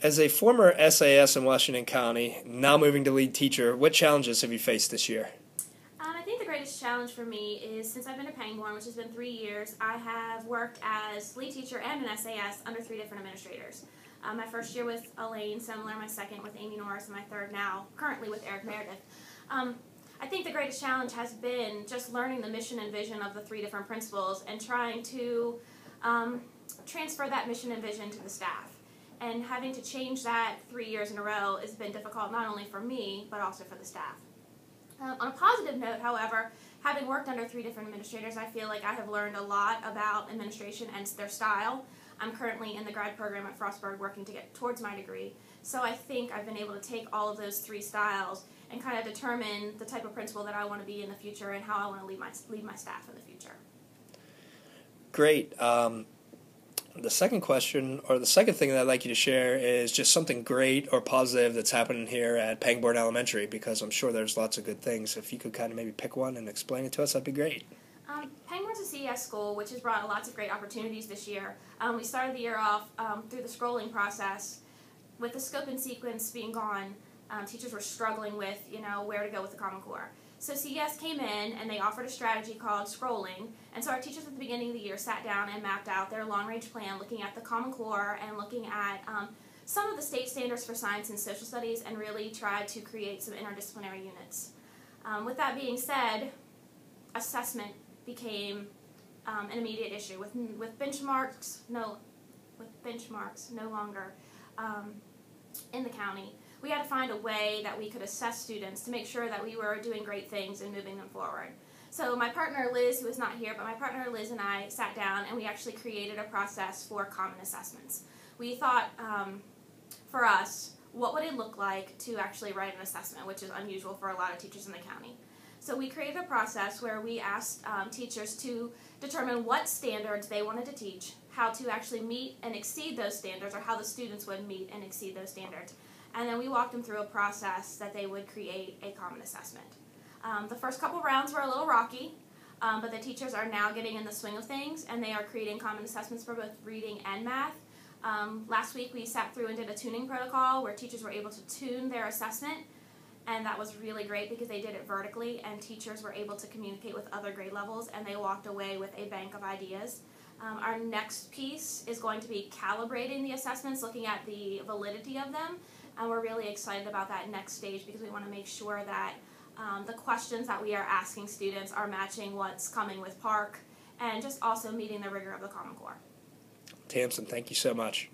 As a former SAS in Washington County, now moving to lead teacher, what challenges have you faced this year? I think the greatest challenge for me is since I've been at Pangborn, which has been 3 years, I have worked as lead teacher and an SAS under 3 different administrators. My first year with Elaine Semler, my second with Amy Norris, and my third now, currently with Eric Meredith. I think the greatest challenge has been just learning the mission and vision of the 3 different principals and trying to transfer that mission and vision to the staff. And having to change that 3 years in a row has been difficult not only for me, but also for the staff. On a positive note, however, having worked under 3 different administrators, I feel like I have learned a lot about administration and their style. I'm currently in the grad program at Frostburg working to get towards my degree. So I think I've been able to take all of those 3 styles and kind of determine the type of principal that I want to be in the future and how I want to lead my staff in the future. Great. The second question, or the second thing that I'd like you to share is just something great or positive that's happening here at Pangborn Elementary, because I'm sure there's lots of good things. If you could kind of maybe pick one and explain it to us, that'd be great. Pangborn's a CES school, which has brought lots of great opportunities this year. We started the year off through the scrolling process. With the scope and sequence being gone, teachers were struggling with, where to go with the Common Core. So CES came in and they offered a strategy called scrolling, and so our teachers at the beginning of the year sat down and mapped out their long-range plan, looking at the Common Core and looking at some of the state standards for science and social studies, and really tried to create some interdisciplinary units. With that being said, assessment became an immediate issue with benchmarks no longer in the county. We had to find a way that we could assess students to make sure that we were doing great things and moving them forward. So my partner Liz, who is not here, but my partner Liz and I sat down and we actually created a process for common assessments. We thought, for us, what would it look like to actually write an assessment, which is unusual for a lot of teachers in the county. So we created a process where we asked teachers to determine what standards they wanted to teach, how to actually meet and exceed those standards, or how the students would meet and exceed those standards. And then we walked them through a process that they would create a common assessment. The first couple rounds were a little rocky, but the teachers are now getting in the swing of things, and they are creating common assessments for both reading and math. Last week we sat through and did a tuning protocol where teachers were able to tune their assessment, and that was really great because they did it vertically, and teachers were able to communicate with other grade levels, and they walked away with a bank of ideas. Our next piece is going to be calibrating the assessments, looking at the validity of them, and we're really excited about that next stage because we want to make sure that the questions that we are asking students are matching what's coming with PARCC and just also meeting the rigor of the Common Core. Tamsin, thank you so much.